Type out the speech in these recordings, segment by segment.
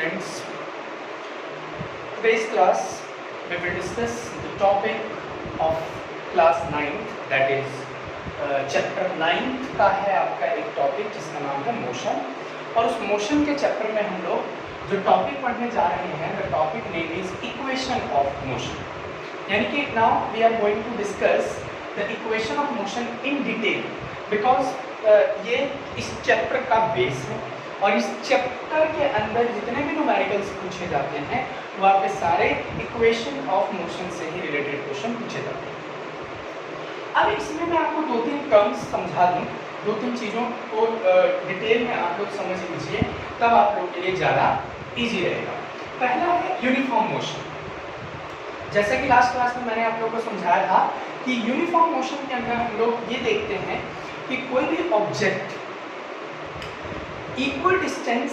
students, today's class we will discuss the topic of class 9th, that is chapter 9th का है आपका एक topic जिसका नाम है मोशन। और उस मोशन के चैप्टर में हम लोग जो टॉपिक पढ़ने जा रहे हैं, the topic name is equation of motion. यानी कि now we are going to discuss the equation of motion in detail, because ये इस चैप्टर का बेस है और इस चैप्टर के अंदर जितने भी न्यूमेरिकल्स पूछे जाते हैं वो आपके सारे इक्वेशन ऑफ मोशन से ही रिलेटेड क्वेश्चन पूछे जाते हैं। अब इसमें मैं आपको दो तीन टर्म्स समझा दूं, दो तीन चीज़ों को डिटेल में आप लोग समझ लीजिए, तब आप लोग के लिए ज़्यादा इजी रहेगा। पहला है यूनिफॉर्म मोशन। जैसे कि लास्ट क्लास में मैंने आप लोगों को समझाया था कि यूनिफॉर्म मोशन के अंदर हम लोग ये देखते हैं कि कोई भी object equal distance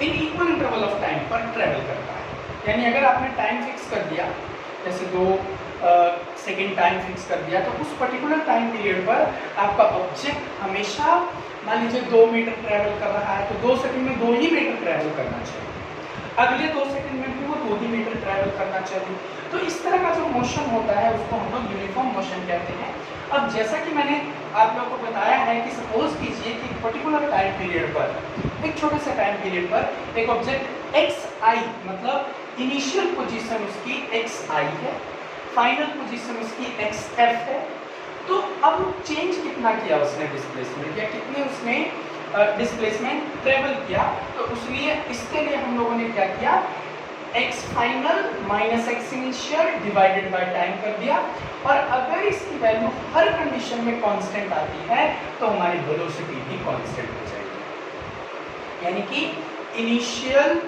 in equal interval of time पर ट्रेवल करता है। यानी अगर आपने टाइम फिक्स कर दिया, जैसे 2 सेकेंड टाइम फिक्स कर दिया, तो उस पर्टिकुलर टाइम पीरियड पर आपका ऑब्जेक्ट हमेशा मान लीजिए 2 मीटर ट्रैवल कर रहा है तो 2 सेकंड में 2 ही मीटर ट्रैवल करना चाहिए, अगले 2 सेकंड में भी वो 2 ही मीटर ट्रैवल करना चाहिए। तो इस तरह का जो मोशन होता है उसको हम लोग यूनिफॉर्म मोशन कहते हैं। अब जैसा कि मैंने आप लोगों को बताया है कि सपोज कीजिए कि पर्टिकुलर टाइम पीरियड पर, एक छोटे से टाइम पीरियड पर एक ऑब्जेक्ट xi, मतलब इनिशियल पोजीशन उसकी xi है, फाइनल पोजीशन उसकी xf है। तो अब चेंज कितना किया उसने डिस्प्लेसमेंट, या कितने उसने डिस्प्लेसमेंट ट्रेवल किया, तो उसलिए इसके लिए हम लोगों ने क्या किया, x final minus x initial divided by time कर दिया। और अगर इसकी वैल्यू हर कंडीशन में कांस्टेंट आती है तो हमारी वेलोसिटी भी कांस्टेंट हो जाएगी। यानी कि इनिशियल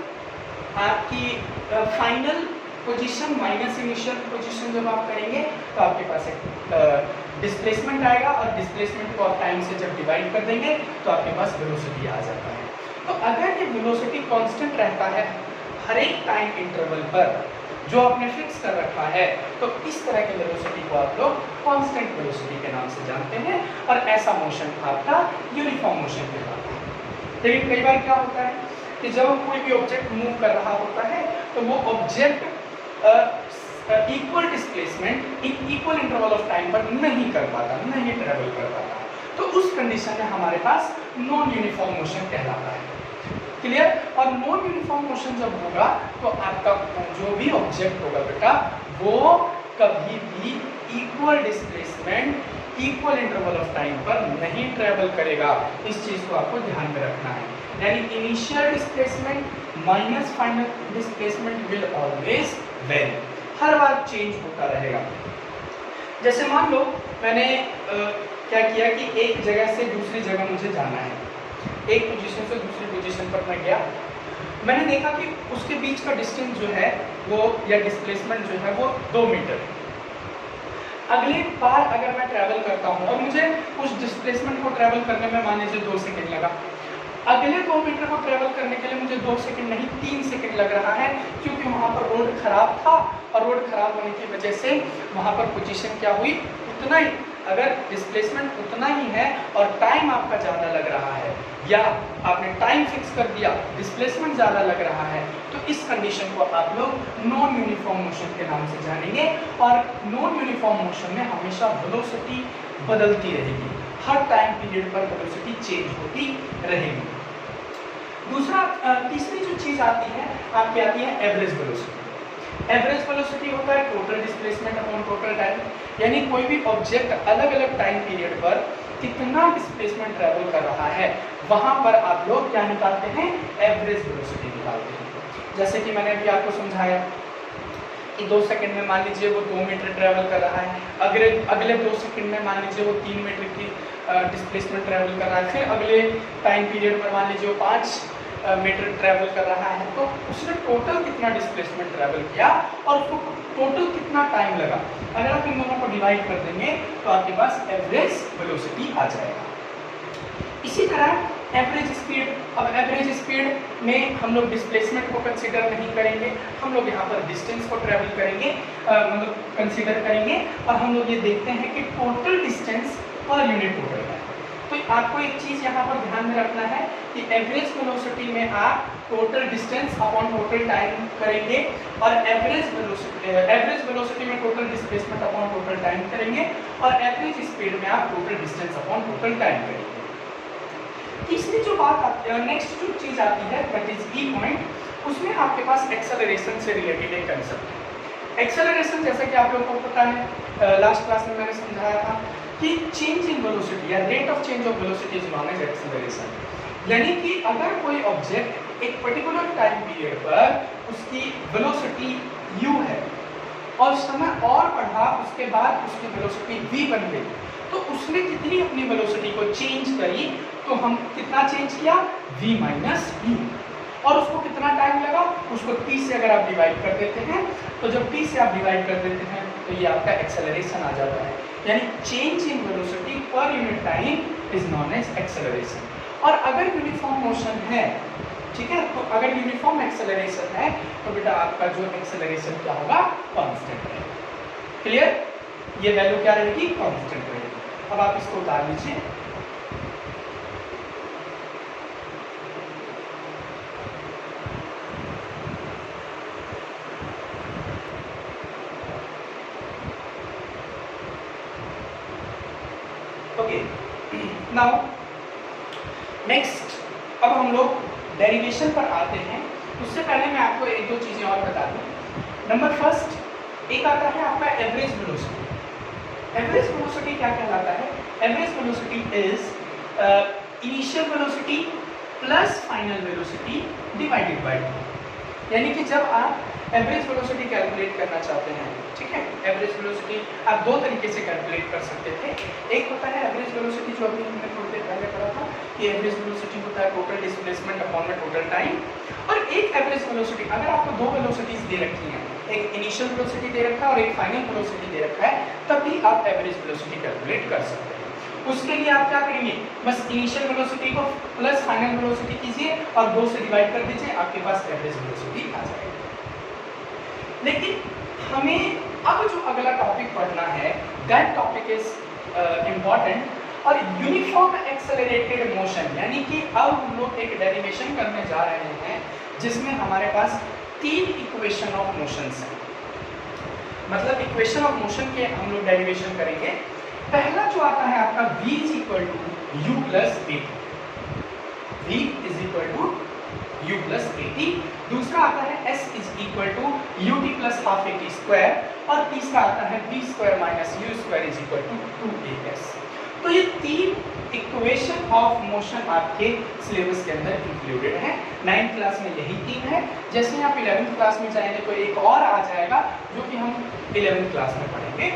आपकी final position minus initial position जब आप करेंगे तो आपके पास एक डिस्प्लेसमेंट आएगा, और डिस्प्लेसमेंट को आप टाइम से जब डिवाइड कर देंगे तो आपके पास वेलोसिटी आ जाता है। तो अगर ये वेलोसिटी कांस्टेंट रहता है हर एक टाइम इंटरवल पर जो आपने फिक्स कर रखा है, तो इस तरह की वेलोसिटी को आप लोग कांस्टेंट वेलोसिटी के नाम से जानते हैं, और ऐसा मोशन आपका यूनिफॉर्म मोशन कहलाता है। लेकिन कई बार क्या होता है कि जब कोई भी ऑब्जेक्ट मूव कर रहा होता है तो वो object equal displacement equal interval of time पर नहीं कर पाता, नहीं ट्रेवल कर पाता, तो उस कंडीशन में हमारे पास नॉन यूनिफॉर्म मोशन कहलाता है। क्लियर? और नॉन यूनिफॉर्म मोशन जब होगा तो आपका जो भी ऑब्जेक्ट होगा बेटा वो कभी भी equal displacement equal interval of time पर नहीं ट्रेवल करेगा। इस चीज को आपको ध्यान में रखना है। यानी initial displacement minus final displacement will always very, her bar change होता रहेगा। जैसे मान लो मैंने क्या किया कि एक जगह से दूसरी जगह मुझे जाना है, एक पोजीशन से दूसरी पोजीशन पर मैं गया, मैंने देखा कि उसके बीच का डिस्टेंस जो है वो, या डिस्प्लेसमेंट जो है वो 2 मीटर है। अगली बार अगर मैं ट्रैवल करता हूँ और मुझे उस डिस्प्लेसमेंट को ट्रैवल करने में मान लीजिए 2 सेकेंड लगा, अगले 2 मीटर को ट्रैवल करने के लिए मुझे 2 सेकंड नहीं 3 सेकंड लग रहा है, क्योंकि वहाँ पर रोड खराब था, और रोड खराब होने की वजह से वहाँ पर पोजीशन क्या हुई, उतना ही, अगर डिस्प्लेसमेंट उतना ही है और टाइम आपका ज़्यादा लग रहा है, या आपने टाइम फिक्स कर दिया डिस्प्लेसमेंट ज़्यादा लग रहा है, तो इस कंडीशन को आप लोग नॉन यूनिफॉर्म मोशन के नाम से जानेंगे। और नॉन यूनिफॉर्म मोशन में हमेशा वेलोसिटी बदलती रहेगी, हर टाइम पीरियड पर वेलोसिटी चेंज होती रहेगी। तीसरी जो चीज़ आती है आपकी आती है एवरेज वेलोसिटी। एवरेज वेलोसिटी होता है total displacement upon total time, यानी कोई भी ऑब्जेक्ट अलग अलग टाइम पीरियड पर कितना डिस्प्लेसमेंट ट्रैवल कर रहा है, वहाँ पर आप लोग क्या निकालते हैं, एवरेज वेलोसिटी निकालते हैं। जैसे कि मैंने अभी आपको समझाया कि 2 सेकंड में मान लीजिए वो 2 मीटर ट्रैवल कर रहा है, अगले 2 सेकंड में मान लीजिए वो 3 मीटर की डिस्प्लेसमेंट ट्रैवल कर रहा है, फिर अगले टाइम पीरियड पर मान लीजिए वो 5 मीटर ट्रैवल कर रहा है, तो उसने टोटल कितना डिस्प्लेसमेंट ट्रैवल किया और उसको टोटल कितना टाइम लगा, अगर आप इन दोनों को डिवाइड कर देंगे तो आपके पास एवरेज वेलोसिटी आ जाएगा। इसी तरह एवरेज स्पीड, अब एवरेज स्पीड में हम लोग डिस्प्लेसमेंट को कंसीडर नहीं करेंगे, हम लोग यहाँ पर डिस्टेंस को ट्रैवल करेंगे, मतलब कंसीडर करेंगे, और हम लोग ये देखते हैं कि total distance per unit total है। तो आपको एक चीज यहाँ पर ध्यान में रखना है कि एवरेज वेलोसिटी में आप total distance upon total time करेंगे और एवरेज वेलोसिटी में total displacement upon total time करेंगे और एवरेज स्पीड में आप total distance upon total time करेंगे। तीसरी जो बात आती है, नेक्स्ट जो चीज आती है दैट इज ई पॉइंट, उसमें आपके पास एक्सेलरेशन से रिलेटेड एक कंसेप्ट है। एक्सेलरेशन जैसा कि आप लोगों को पता है, लास्ट क्लास में मैंने समझाया था कि चेंज इन वेलोसिटी या rate of change of velocity is known as acceleration. यानी कि अगर कोई ऑब्जेक्ट एक पर्टिकुलर टाइम पीरियड पर उसकी वेलोसिटी u है और समय और बढ़ा, उसके बाद उसकी वेलोसिटी v बन गई, तो उसने कितनी अपनी वेलोसिटी को चेंज करी, तो हम कितना चेंज किया v माइनस u, और उसको कितना टाइम लगा, उसको t से अगर आप डिवाइड कर देते हैं, तो जब t से आप डिवाइड कर देते हैं तो ये आपका एक्सेलरेशन आ जाता है। यानी change in velocity per unit time is known as acceleration. और अगर यूनिफॉर्म मोशन है, ठीक है, तो अगर यूनिफॉर्म एक्सेलरेशन है तो बेटा आपका जो एक्सेलरेशन क्या होगा, कांस्टेंट रहेगा। क्लियर, ये वैल्यू क्या रहेगी, कांस्टेंट रहेगी। अब आप इसको उतार लीजिए। ओके, नाउ नेक्स्ट अब हम लोग डेरिवेशन पर आते हैं। उससे पहले मैं आपको एक दो चीज़ें और बता दूं। नंबर फर्स्ट एक आता है आपका एवरेज वेलोसिटी। एवरेज वेलोसिटी क्या कहलाता है, average velocity is initial velocity plus final velocity divided by 2। यानी कि जब आप एवरेज वेलोसिटी कैलकुलेट करना चाहते हैं, ठीक है, एवरेज वेलोसिटी आप दो तरीके से कैलकुलेट कर सकते थे। एक होता है एवरेज वेलोसिटी जो अभी हमने थोड़ी देर पहले पढ़ा था कि एवरेज वेलोसिटी होता है टोटल डिस्प्लेसमेंट अपॉन में टोटल टाइम, और एक एवरेज वेलोसिटी अगर आपको दो वेलोसिटीज दे रखी हैं, एक इनिशियल वेलोसिटी दे रखा है और एक फाइनल वेलोसिटी दे रखा है, तब भी आप एवरेज वेलोसिटी कैलकुलेट कर सकते हैं। उसके लिए आप क्या करेंगे, बस इनिशियल वेलोसिटी को प्लस फाइनल वेलोसिटी कीजिए और 2 से डिवाइड कर दीजिए, आपके पास एवरेज वेलोसिटी आ जाएगी। लेकिन हमें अब जो अगला टॉपिक पढ़ना है दैट टॉपिक इज इम्पॉर्टेंट, और यूनिफॉर्म एक्सेलरेटेड मोशन, यानी कि अब हम लोग एक डेरिवेशन करने जा रहे हैं जिसमें हमारे पास 3 इक्वेशन ऑफ मोशंस हैं। मतलब इक्वेशन ऑफ मोशन के हम लोग डेरिवेशन करेंगे। पहला जो आता है आपका v is equal to u plus a t, v is equal to u plus a t. दूसरा आता है s is equal to u t plus half a t square, और तीसरा आता है b square minus u square is equal to 2as। तो ये 3 equation of motion आपके सिलेबस के अंदर इंक्लूडेड है। 9th क्लास में यही 3 है। जैसे आप 11th क्लास में जाएंगे तो एक और आ जाएगा जो कि हम 11th क्लास में पढ़ेंगे।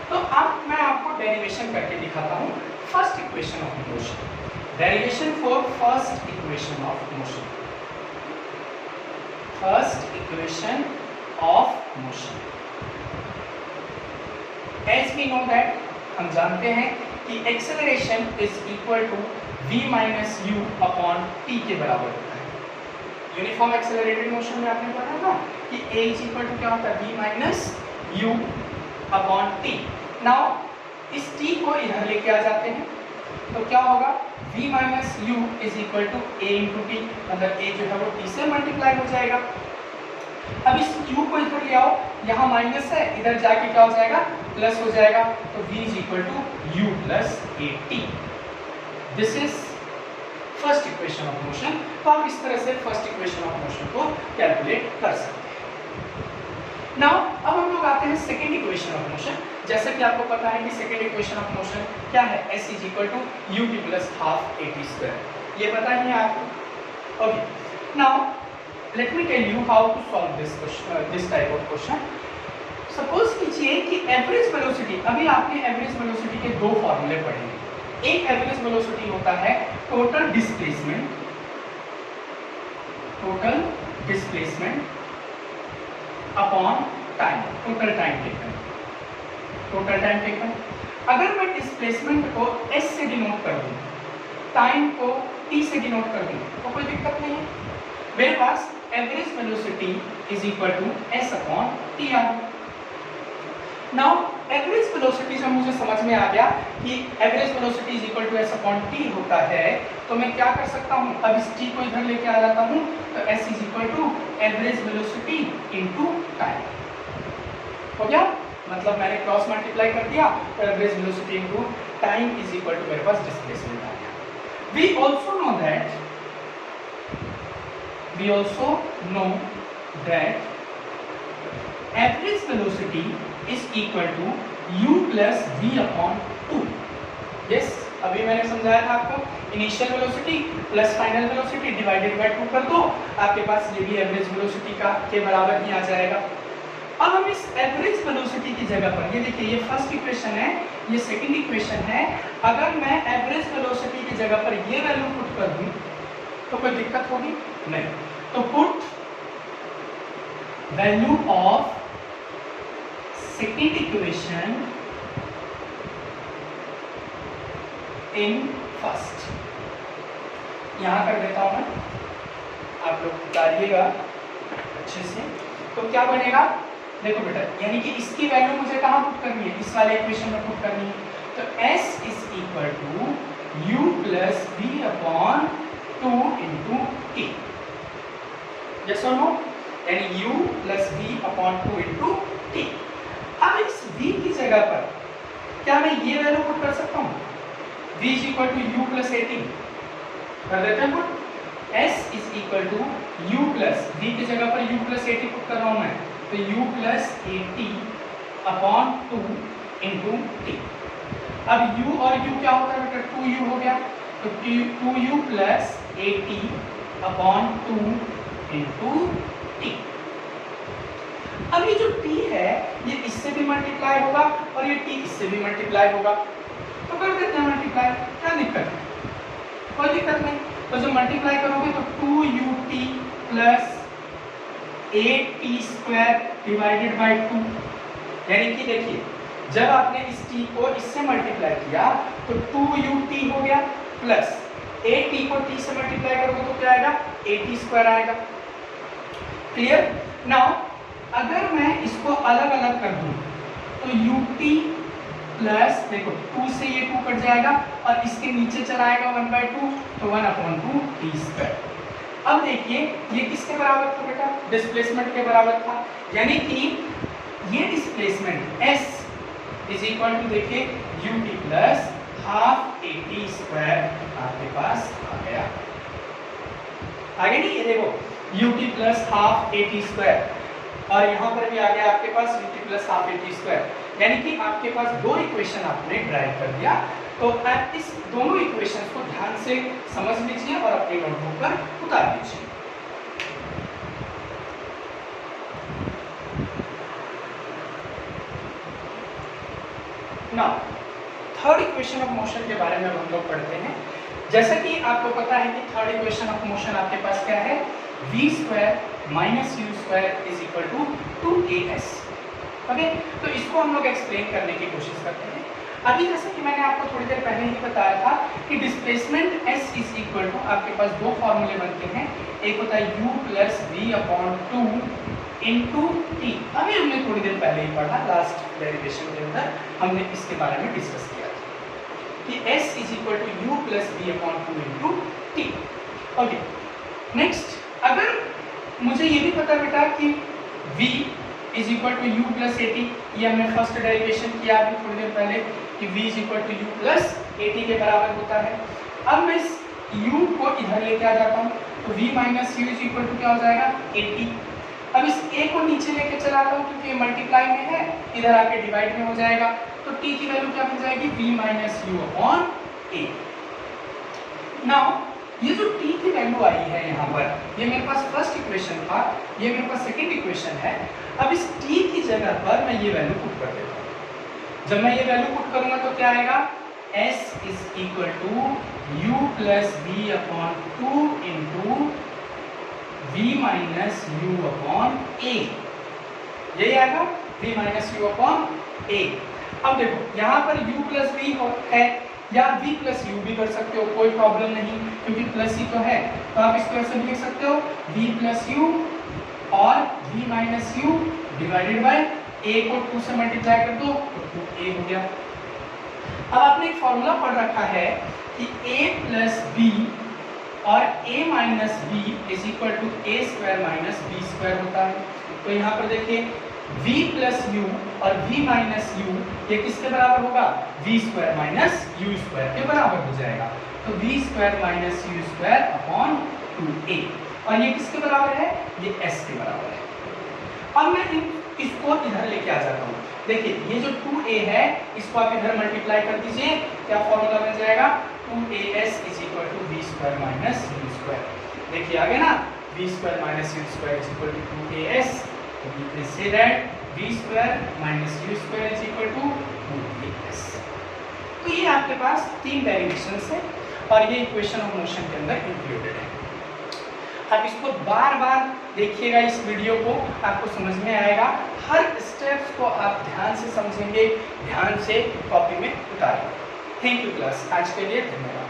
तो अब मैं आपको डेरिवेशन करके दिखाता हूँ first equation of motion. Derivation for first equation of motion. First equation of motion, as we know that, हम जानते हैं कि acceleration is equal to v minus u upon t के बराबर होता है। यूनिफॉर्म एक्सेलरेटेड मोशन में आपने पढ़ा ना कि a इज इक्वल टू क्या होता है, v minus u upon T. Now इस t को इधर लेके आ जाते हैं तो क्या होगा, v minus u is equal to a into t, मतलब a जो है वो t से मल्टीप्लाई हो जाएगा। अब इस q को इधर ले आओ, यहाँ माइनस है, इधर जाके क्या हो जाएगा, प्लस हो जाएगा, तो v is equal to u plus a t. This is first equation of motion. तो आप इस तरह से फर्स्ट इक्वेशन ऑफ मोशन को कैलकुलेट कर सकते हैं। नाउ अब हम लोग आते हैं सेकेंड इक्वेशन ऑफ मोशन। जैसा कि आपको पता है कि सेकेंड इक्वेशन ऑफ मोशन क्या है, s is equal to u t plus half a t square. ये पता है आपको। Okay, now let me tell you how to solve this question, this type of question. Suppose कीजिए कि average velocity, अभी आपने एवरेज वेलोसिटी के दो फॉर्मूले पढ़े हैं। एक एवरेज वेलोसिटी होता है total displacement, total displacement upon time, total time taken, total time taken. अगर मैं डिस्प्लेसमेंट को s से डिनोट कर दूं, टाइम को t से डिनोट कर दूं, तो कोई दिक्कत नहीं है। मेरे पास average velocity is equal to s upon t आ गया। नाउ एवरेज वेलोसिटी जब मुझे समझ में आ गया कि average velocity is equal to s upon t होता है, तो मैं क्या कर सकता हूँ, अब इस टी को इधर लेके आ जाता हूँ, तो s is equal to average velocity into time हो गया। मतलब मैंने क्रॉस मल्टीप्लाई कर दिया, तो average velocity into time is equal to मेरे पास डिस्प्लेसमेंट आ गया। We also know that average velocity is equal to u plus v upon 2। yes, अभी मैंने समझाया था आपको initial velocity plus final velocity divided by 2 कर दो, आपके पास ये भी एवरेज वेलोसिटी का के बराबर ही आ जाएगा। अब हम इस एवरेज वेलोसिटी की जगह पर, ये देखिए, ये फर्स्ट इक्वेशन है, ये सेकंड इक्वेशन है, अगर मैं एवरेज वेलोसिटी की जगह पर ये वैल्यू पुट कर दूं तो कोई दिक्कत होगी नहीं। तो put value of second equation in first, यहां कर देता हूं मैं, आप लोग उतारिएगा अच्छे से। तो क्या बनेगा, देखो बेटा, यानी कि इसकी वैल्यू मुझे कहां पुट करनी है, इस वाले इक्वेशन में पुट करनी है। तो s is equal to u plus v upon 2 into t, yes और नो, यानी u plus v upon 2 into t. अब इस v की जगह पर क्या मैं ये वैल्यू पुट कर सकता हूँ, v is equal to u plus 18 कर देते हैं put, s is equal to u plus v की जगह पर u प्लस 80 पुट कर रहा हूँ मैं, तो u plus 80 upon 2 into t. अब u और u क्या होता है बेटा, 2u हो गया, तो 2u plus 80 upon 2 into t. अब ये जो t है ये इससे भी मल्टीप्लाई होगा और ये t इससे भी मल्टीप्लाई होगा, तो कर देते हैं मल्टीप्लाई, क्या दिक्कत है, कोई दिक्कत नहीं। तो जब मल्टीप्लाई करोगे तो 2ut plus 8t square divided by 2, यानी कि देखिए जब आपने इस t को इससे मल्टीप्लाई किया तो 2ut हो गया प्लस 8t को t से मल्टीप्लाई करोगे तो क्या आएगा, 8t स्क्वायर आएगा। क्लियर। नाउ अगर मैं इसको अलग अलग कर दूं तो ut प्लस, देखो 2 से ये 2 कट जाएगा और इसके नीचे चला आएगा 1/2, तो 1/2 t स्क्वायर। अब देखिए ये किसके बराबर था बेटा, डिस्प्लेसमेंट के बराबर था, यानी कि ये displacement s is equal to, देखिए ut plus half at square आपके पास आ गया, आगे नहीं, ये देखो ut plus half at square, और यहाँ पर भी आ गया आपके पास ut plus half at square, यानी कि आपके पास दो इक्वेशन आपने ड्राइव कर दिया। तो आप इस दोनों इक्वेशन को ध्यान से समझ लीजिए और अपनी नोटबुक पर उतार लीजिए। Now third equation of motion के बारे में हम लोग पढ़ते हैं। जैसा कि आपको पता है कि थर्ड इक्वेशन ऑफ मोशन आपके पास क्या है, v square minus u square is equal to 2as। Okay, तो इसको हम लोग एक्सप्लेन करने की कोशिश करते हैं। अभी जैसे कि मैंने आपको थोड़ी देर पहले ही बताया था कि displacement s is equal to, आपके पास दो फॉर्मूले बनते हैं, एक होता है u plus v upon 2 into T. अभी हमने थोड़ी देर पहले ही पढ़ा, लास्ट डेरिवेशन के अंदर हमने इसके बारे में डिस्कस किया था कि s is equal to u plus v upon 2 into t. Okay, next अगर मुझे ये भी पता बेटा कि v is equal to u plus 80, ये हमने फर्स्ट डेरिवेशन किया अभी थोड़ी देर पहले कि v is equal to u plus 80 के बराबर होता है। अब मैं इस u को इधर लेके आ जाता हूँ, तो v minus u is equal to क्या हो जाएगा, 80। अब इस a को नीचे लेके चला आता हूँ क्योंकि ये मल्टीप्लाई में है, इधर आके डिवाइड में हो जाएगा, तो t की वैल्यू क्या बन जाएगी, v minus u upon a। Now ये जो t की वैल्यू आई है यहाँ पर, ये मेरे पास फर्स्ट इक्वेशन था, ये मेरे पास सेकंड इक्वेशन है। अब इस t की जगह पर मैं ये वैल्यू पुट कर देता हूँ। जब मैं ये वैल्यू पुट करूंगा तो क्या आएगा, s is equal to u plus v upon 2 into v minus u upon a, यही आएगा, v minus u upon a। अब देखो यहाँ पर u प्लस v है, या v प्लस u भी कर सकते हो, कोई प्रॉब्लम नहीं, क्योंकि प्लस ही तो है, तो आप इसको ऐसे भी लिख सकते हो v प्लस u और v minus u divided by a को 2 से मल्टीप्लाई कर दो तो 2a हो गया। अब आपने एक फॉर्मूला पढ़ रखा है कि a प्लस बी और a minus b is equal to a square minus b square होता है। तो यहाँ पर देखिए v प्लस यू और v माइनस यू ये किसके बराबर होगा, v square minus u square के बराबर हो जाएगा। तो v square minus u square upon 2a और ये किसके बराबर है, ये s के बराबर है। अब मैं इसको इधर लेके आ जाता हूँ। देखिए ये जो 2a है इसको आप इधर मल्टीप्लाई कर दीजिए, क्या फॉर्मूला बन जाएगा, 2as is equal to v square minus u square. देखिए आ गया ना, v square minus u square is equal to 2as। तो we can say that v square minus u square is equal to 2as। तो ये आपके पास 3 derivations है और ये इक्वेशन ऑफ मोशन के अंदर इंक्लूडेड है। आप इसको बार-बार देखिएगा, इस वीडियो को आपको समझ में आएगा। हर स्टेप्स को आप ध्यान से समझेंगे, ध्यान से कॉपी में उतारेंगे। थैंक यू क्लास, आज के लिए धन्यवाद।